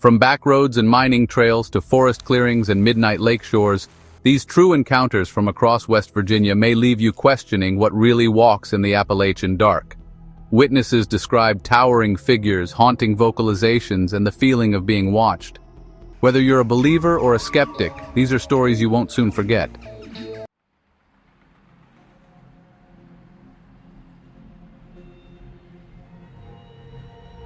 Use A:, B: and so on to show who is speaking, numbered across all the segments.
A: From back roads and mining trails to forest clearings and midnight lake shores, these true encounters from across West Virginia may leave you questioning what really walks in the Appalachian dark. Witnesses describe towering figures, haunting vocalizations, and the feeling of being watched. Whether you're a believer or a skeptic, these are stories you won't soon forget.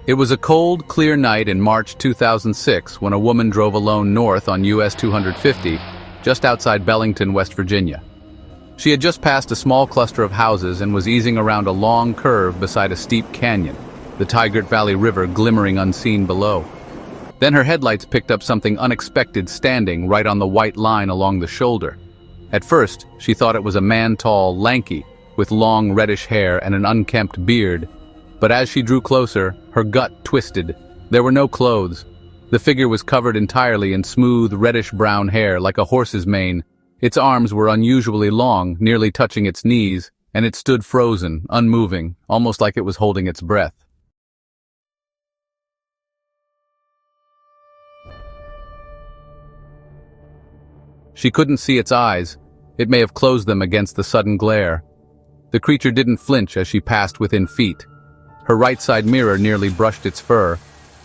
A: It was a cold, clear night in March 2006 when a woman drove alone north on US 250, just outside Bellington, West Virginia. She had just passed a small cluster of houses and was easing around a long curve beside a steep canyon, the Tigert Valley River glimmering unseen below. Then her headlights picked up something unexpected standing right on the white line along the shoulder. At first, she thought it was a man tall, lanky, with long reddish hair and an unkempt beard. But as she drew closer, her gut twisted. There were no clothes. The figure was covered entirely in smooth, reddish-brown hair like a horse's mane. Its arms were unusually long, nearly touching its knees, and it stood frozen, unmoving, almost like it was holding its breath. She couldn't see its eyes. It may have closed them against the sudden glare. The creature didn't flinch as she passed within feet. Her right side mirror nearly brushed its fur.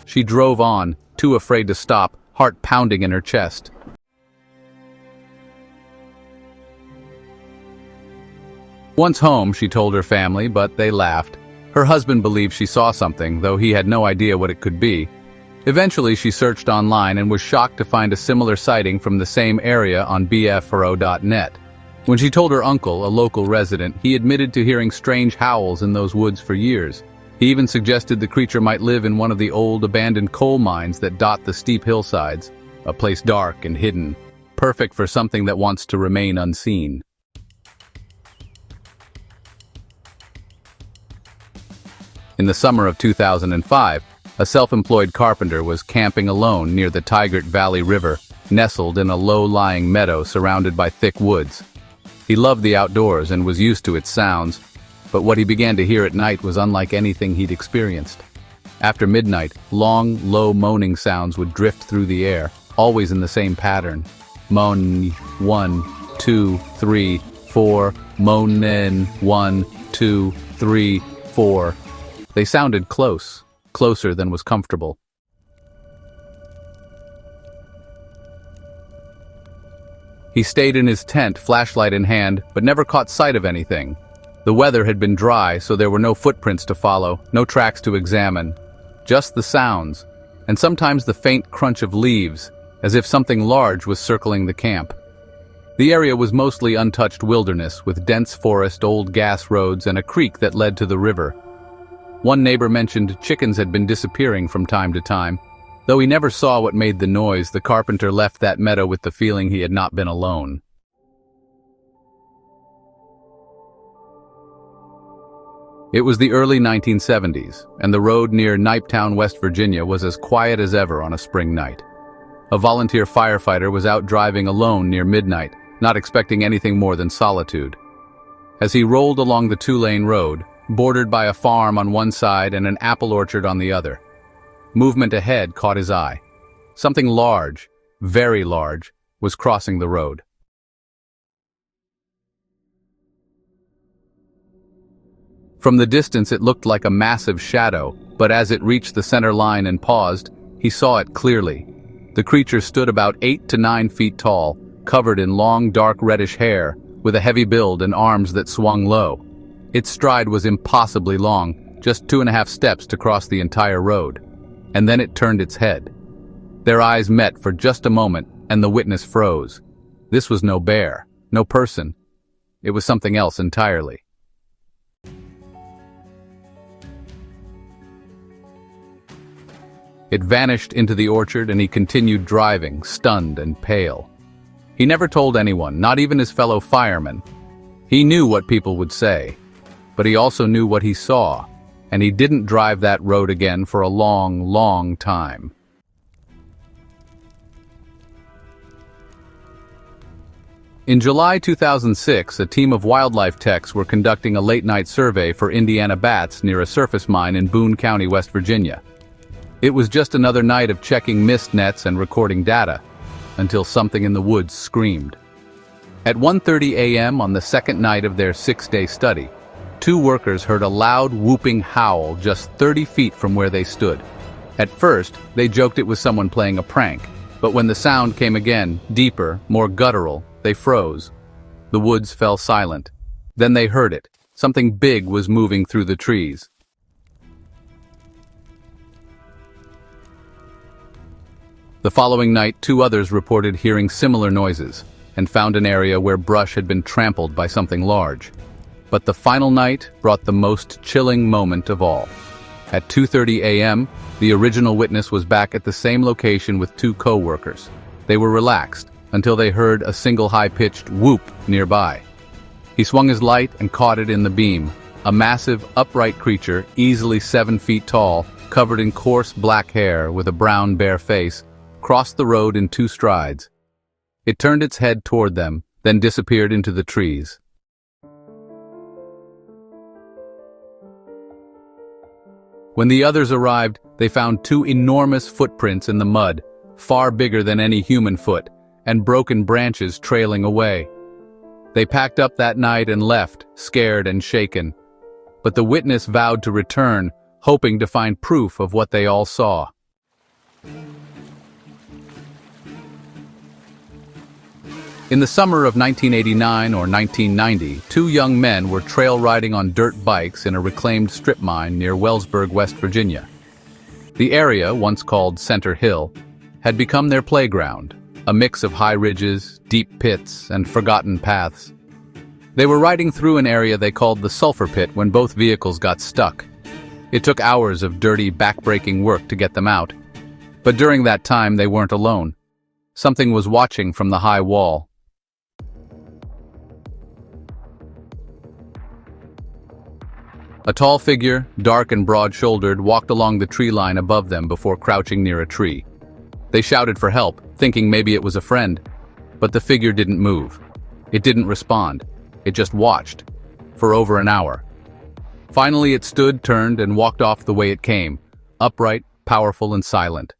A: She drove on, too afraid to stop, heart pounding in her chest. Once home, she told her family, but they laughed. Her husband believed she saw something, though he had no idea what it could be. Eventually, she searched online and was shocked to find a similar sighting from the same area on bfro.net. When she told her uncle, a local resident, he admitted to hearing strange howls in those woods for years. He even suggested the creature might live in one of the old abandoned coal mines that dot the steep hillsides, a place dark and hidden, perfect for something that wants to remain unseen. In the summer of 2005, a self-employed carpenter was camping alone near the Tigert Valley River, nestled in a low-lying meadow surrounded by thick woods. He loved the outdoors and was used to its sounds, but what he began to hear at night was unlike anything he'd experienced. After midnight, long, low moaning sounds would drift through the air, always in the same pattern. Moan, 1, 2, 3, 4, moanin, 1, 2, 3, 4. They sounded close, closer than was comfortable. He stayed in his tent, flashlight in hand, but never caught sight of anything. The weather had been dry, so there were no footprints to follow, no tracks to examine. Just the sounds, and sometimes the faint crunch of leaves, as if something large was circling the camp. The area was mostly untouched wilderness, with dense forest, old gas roads, and a creek that led to the river. One neighbor mentioned chickens had been disappearing from time to time. Though he never saw what made the noise, the carpenter left that meadow with the feeling he had not been alone. It was the early 1970s, and the road near Knighttown, West Virginia was as quiet as ever on a spring night. A volunteer firefighter was out driving alone near midnight, not expecting anything more than solitude. As he rolled along the two-lane road, bordered by a farm on one side and an apple orchard on the other, movement ahead caught his eye. Something large, very large, was crossing the road. From the distance it looked like a massive shadow, but as it reached the center line and paused, he saw it clearly. The creature stood about 8 to 9 feet tall, covered in long dark reddish hair, with a heavy build and arms that swung low. Its stride was impossibly long, just 2.5 steps to cross the entire road. And then it turned its head. Their eyes met for just a moment, and the witness froze. This was no bear, no person. It was something else entirely. It vanished into the orchard, and he continued driving, stunned and pale. He never told anyone, not even his fellow firemen. He knew what people would say, but he also knew what he saw, and he didn't drive that road again for a long, long time. In July 2006, a team of wildlife techs were conducting a late-night survey for Indiana bats near a surface mine in Boone County, West Virginia. It was just another night of checking mist nets and recording data, until something in the woods screamed. At 1:30 a.m. on the second night of their 6-day study, 2 workers heard a loud whooping howl just 30 feet from where they stood. At first, they joked it was someone playing a prank, but when the sound came again, deeper, more guttural, they froze. The woods fell silent. Then they heard it. Something big was moving through the trees. The following night, 2 others reported hearing similar noises and found an area where brush had been trampled by something large. But the final night brought the most chilling moment of all. At 2:30 a.m., the original witness was back at the same location with 2 co-workers. They were relaxed until they heard a single high-pitched whoop nearby. He swung his light and caught it in the beam. A massive, upright creature, easily 7 feet tall, covered in coarse black hair with a brown, bare face, crossed the road in 2 strides. It turned its head toward them, then disappeared into the trees. When the others arrived, they found 2 enormous footprints in the mud, far bigger than any human foot, and broken branches trailing away. They packed up that night and left, scared and shaken. But the witness vowed to return, hoping to find proof of what they all saw. In the summer of 1989 or 1990, 2 young men were trail riding on dirt bikes in a reclaimed strip mine near Wellsburg, West Virginia. The area, once called Center Hill, had become their playground, a mix of high ridges, deep pits, and forgotten paths. They were riding through an area they called the Sulphur Pit when both vehicles got stuck. It took hours of dirty, back-breaking work to get them out. But during that time, they weren't alone. Something was watching from the high wall. A tall figure, dark and broad-shouldered, walked along the tree line above them before crouching near a tree. They shouted for help, thinking maybe it was a friend. But the figure didn't move. It didn't respond. It just watched. For over an hour. Finally it stood, turned, and walked off the way it came. Upright, powerful, and silent.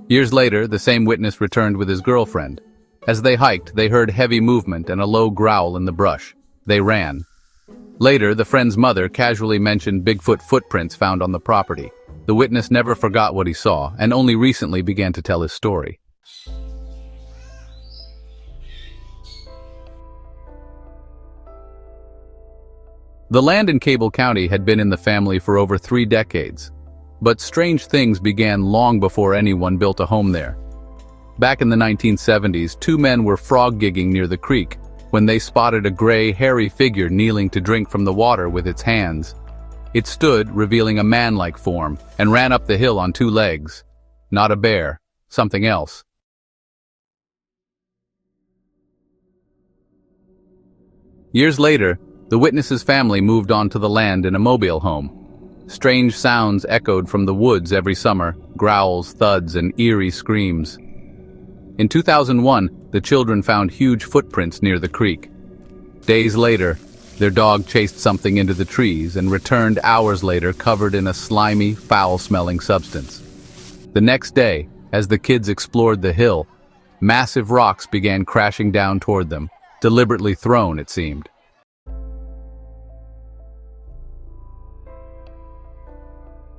A: Years later, the same witness returned with his girlfriend. As they hiked, they heard heavy movement and a low growl in the brush. They ran. Later, the friend's mother casually mentioned Bigfoot footprints found on the property. The witness never forgot what he saw, and only recently began to tell his story. The land in Cabell County had been in the family for over 3 decades. But strange things began long before anyone built a home there. Back in the 1970s, 2 men were frog gigging near the creek when they spotted a gray, hairy figure kneeling to drink from the water with its hands. It stood, revealing a man-like form, and ran up the hill on 2 legs. Not a bear, something else. Years later, the witness's family moved on to the land in a mobile home. Strange sounds echoed from the woods every summer, growls, thuds, and eerie screams. In 2001, the children found huge footprints near the creek. Days later, their dog chased something into the trees and returned hours later covered in a slimy, foul-smelling substance. The next day, as the kids explored the hill, massive rocks began crashing down toward them, deliberately thrown, it seemed.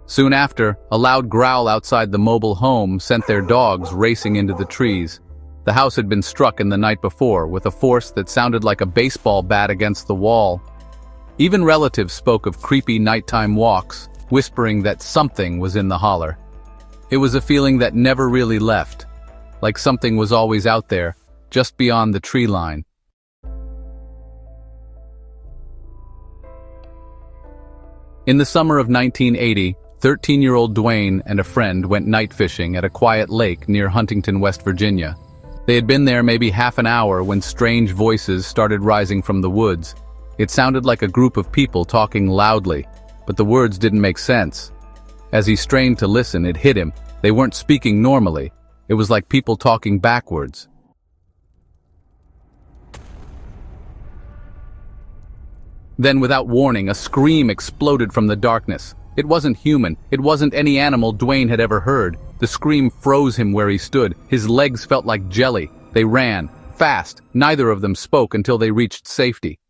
A: Soon after, a loud growl outside the mobile home sent their dogs racing into the trees. The house had been struck in the night before with a force that sounded like a baseball bat against the wall. Even relatives spoke of creepy nighttime walks, whispering that something was in the holler. It was a feeling that never really left, like something was always out there, just beyond the tree line. In the summer of 1980, 13-year-old Dwayne and a friend went night fishing at a quiet lake near Huntington, West Virginia. They had been there maybe half an hour when strange voices started rising from the woods. It sounded like a group of people talking loudly, but the words didn't make sense. As he strained to listen, it hit him. They weren't speaking normally. It was like people talking backwards. Then, without warning, a scream exploded from the darkness. It wasn't human. It wasn't any animal Dwayne had ever heard. The scream froze him where he stood. His legs felt like jelly. They ran, fast. Neither of them spoke until they reached safety.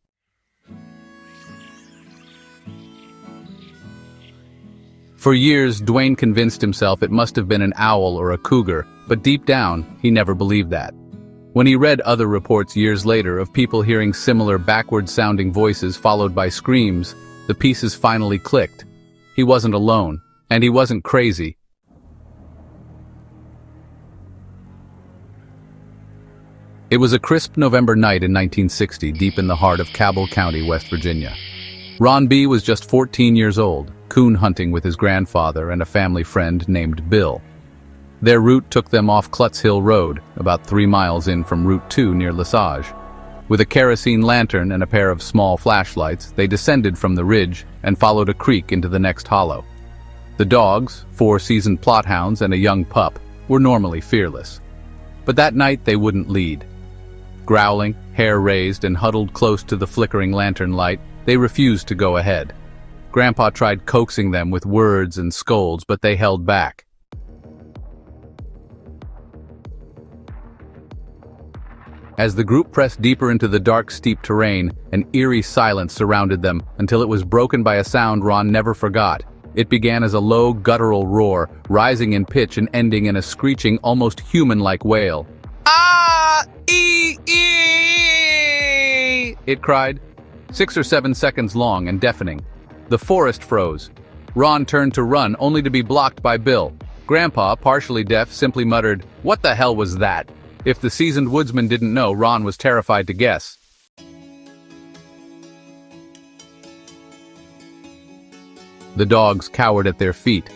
A: For years, Dwayne convinced himself it must have been an owl or a cougar, but deep down, he never believed that. When he read other reports years later of people hearing similar backward-sounding voices followed by screams, the pieces finally clicked. He wasn't alone, and he wasn't crazy. It was a crisp November night in 1960, deep in the heart of Cabell County, West Virginia. Ron B. was just 14 years old, coon hunting with his grandfather and a family friend named Bill. Their route took them off Klutz Hill Road, about 3 miles in from Route 2 near Lesage. With a kerosene lantern and a pair of small flashlights, they descended from the ridge and followed a creek into the next hollow. The dogs, 4 seasoned plothounds and a young pup, were normally fearless. But that night they wouldn't lead. Growling, hair raised, and huddled close to the flickering lantern light, they refused to go ahead. Grandpa tried coaxing them with words and scolds, but they held back. As the group pressed deeper into the dark, steep terrain, an eerie silence surrounded them until it was broken by a sound Ron never forgot. It began as a low, guttural roar, rising in pitch and ending in a screeching, almost human-like wail. "Ah! It cried, 6 or 7 seconds long and deafening. The forest froze. Ron turned to run, only to be blocked by Bill. Grandpa, partially deaf, simply muttered, "What the hell was that?" If the seasoned woodsman didn't know, Ron was terrified to guess. The dogs cowered at their feet,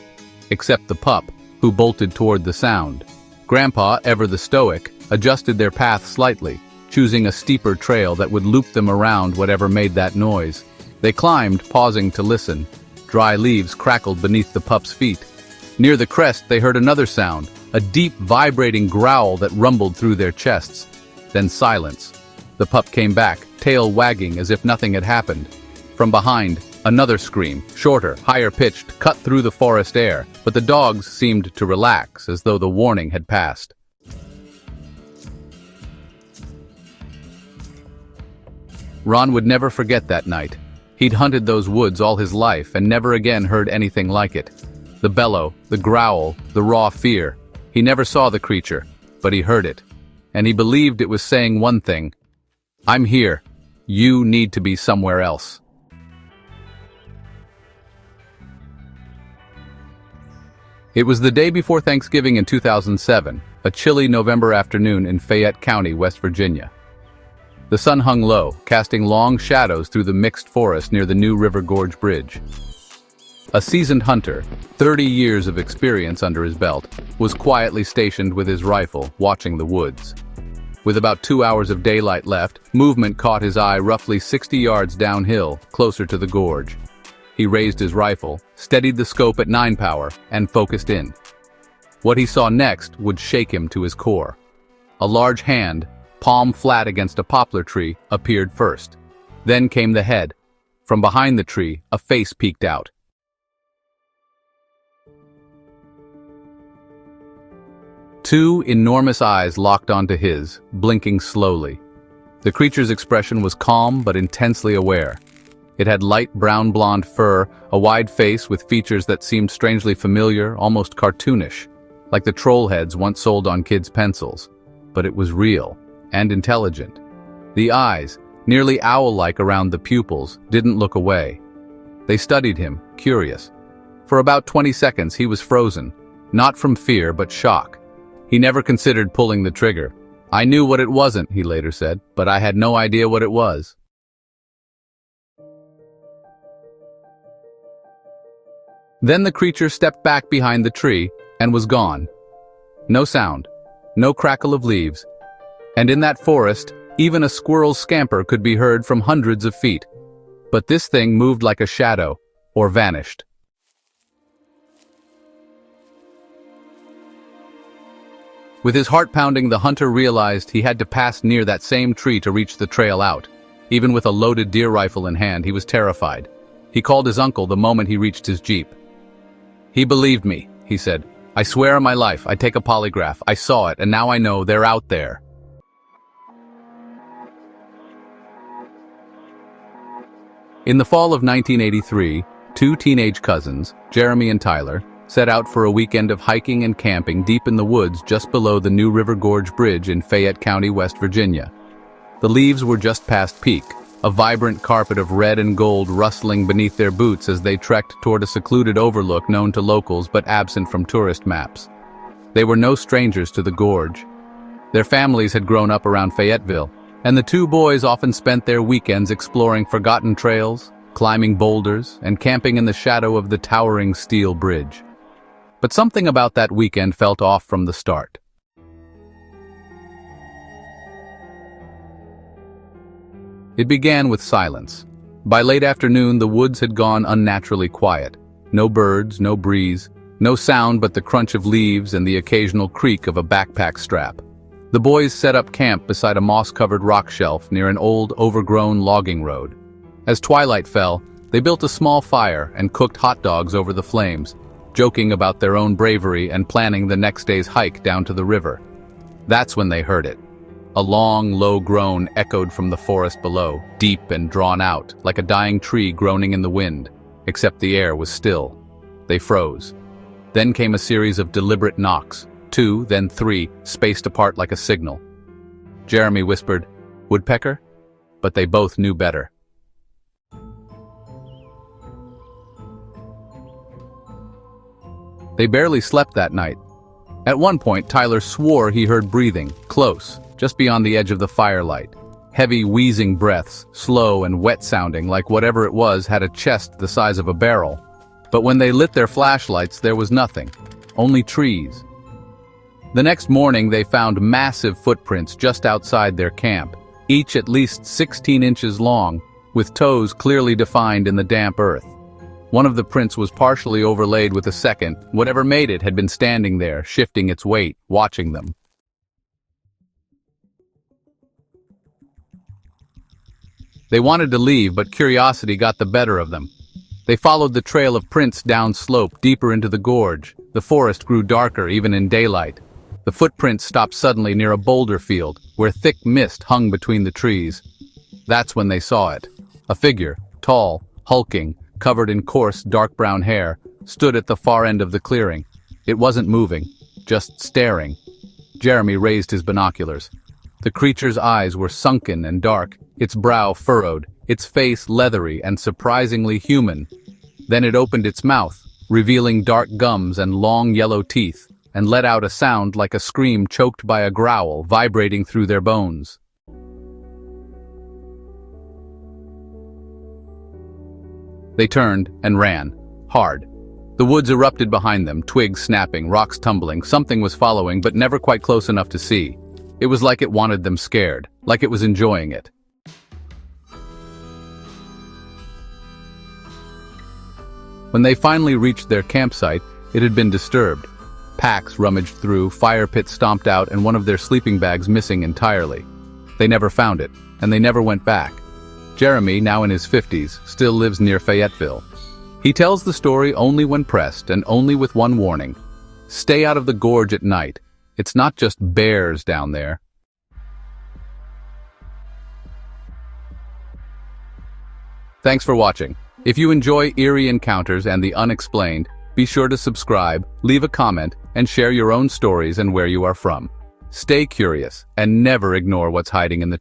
A: except the pup, who bolted toward the sound. Grandpa, ever the stoic, adjusted their path slightly, choosing a steeper trail that would loop them around whatever made that noise. They climbed, pausing to listen. Dry leaves crackled beneath the pup's feet. Near the crest, they heard another sound, a deep, vibrating growl that rumbled through their chests. Then silence. The pup came back, tail wagging as if nothing had happened. From behind, another scream, shorter, higher-pitched, cut through the forest air, but the dogs seemed to relax, as though the warning had passed. Ron would never forget that night. He'd hunted those woods all his life and never again heard anything like it. The bellow, the growl, the raw fear. He never saw the creature, but he heard it. And he believed it was saying one thing: "I'm here. You need to be somewhere else." It was the day before Thanksgiving in 2007, a chilly November afternoon in Fayette County, West Virginia. The sun hung low, casting long shadows through the mixed forest near the New River Gorge Bridge. A seasoned hunter, 30 years of experience under his belt, was quietly stationed with his rifle, watching the woods. With about 2 hours of daylight left, movement caught his eye roughly 60 yards downhill, closer to the gorge. He raised his rifle, steadied the scope at 9 power, and focused in. What he saw next would shake him to his core. A large hand, palm flat against a poplar tree, appeared first. Then came the head. From behind the tree, a face peeked out. Two enormous eyes locked onto his, blinking slowly. The creature's expression was calm but intensely aware. It had light brown-blonde fur, a wide face with features that seemed strangely familiar, almost cartoonish, like the troll heads once sold on kids' pencils. But it was real and intelligent. The eyes, nearly owl-like around the pupils, didn't look away. They studied him, curious. For about 20 seconds he was frozen, not from fear but shock. He never considered pulling the trigger. "I knew what it wasn't," he later said, "but I had no idea what it was." Then the creature stepped back behind the tree and was gone. No sound, no crackle of leaves. And in that forest, even a squirrel's scamper could be heard from hundreds of feet. But this thing moved like a shadow, or vanished. With his heart pounding, the hunter realized he had to pass near that same tree to reach the trail out. Even with a loaded deer rifle in hand, he was terrified. He called his uncle the moment he reached his jeep. "He believed me," he said. "I swear on my life, I take a polygraph. I saw it, and now I know they're out there." In the fall of 1983, two teenage cousins, Jeremy and Tyler, set out for a weekend of hiking and camping deep in the woods just below the New River Gorge Bridge in Fayette County, West Virginia. The leaves were just past peak, a vibrant carpet of red and gold rustling beneath their boots as they trekked toward a secluded overlook known to locals but absent from tourist maps. They were no strangers to the gorge. Their families had grown up around Fayetteville, and the two boys often spent their weekends exploring forgotten trails, climbing boulders, and camping in the shadow of the towering steel bridge. But something about that weekend felt off from the start. It began with silence. By late afternoon, the woods had gone unnaturally quiet. No birds, no breeze, no sound but the crunch of leaves and the occasional creak of a backpack strap. The boys set up camp beside a moss-covered rock shelf near an old, overgrown logging road. As twilight fell, they built a small fire and cooked hot dogs over the flames, joking about their own bravery and planning the next day's hike down to the river. That's when they heard it. A long, low groan echoed from the forest below, deep and drawn out, like a dying tree groaning in the wind, except the air was still. They froze. Then came a series of deliberate knocks, 2, then 3, spaced apart like a signal. Jeremy whispered, "Woodpecker?" But they both knew better. They barely slept that night. At one point, Tyler swore he heard breathing, close, just beyond the edge of the firelight. Heavy, wheezing breaths, slow and wet-sounding, like whatever it was had a chest the size of a barrel. But when they lit their flashlights, there was nothing. Only trees. The next morning, they found massive footprints just outside their camp, each at least 16 inches long, with toes clearly defined in the damp earth. One of the prints was partially overlaid with a second. Whatever made it had been standing there, shifting its weight, watching them. They wanted to leave, but curiosity got the better of them. They followed the trail of prints down slope, deeper into the gorge. The forest grew darker even in daylight. The footprints stopped suddenly near a boulder field, where thick mist hung between the trees. That's when they saw it. A figure, tall, hulking, covered in coarse, dark brown hair, stood at the far end of the clearing. It wasn't moving, just staring. Jeremy raised his binoculars. The creature's eyes were sunken and dark, its brow furrowed, its face leathery and surprisingly human. Then it opened its mouth, revealing dark gums and long yellow teeth, and let out a sound like a scream choked by a growl vibrating through their bones. They turned and ran, hard. The woods erupted behind them, twigs snapping, rocks tumbling. Something was following, but never quite close enough to see. It was like it wanted them scared, like it was enjoying it. When they finally reached their campsite, it had been disturbed. Packs rummaged through, fire pits stomped out, and one of their sleeping bags missing entirely. They never found it, and they never went back. Jeremy, now in his 50s, still lives near Fayetteville. He tells the story only when pressed, and only with one warning. Stay out of the gorge at night. It's not just bears down there. Thanks for watching. If you enjoy eerie encounters and the unexplained, be sure to subscribe, leave a comment, and share your own stories and where you are from. Stay curious, and never ignore what's hiding in the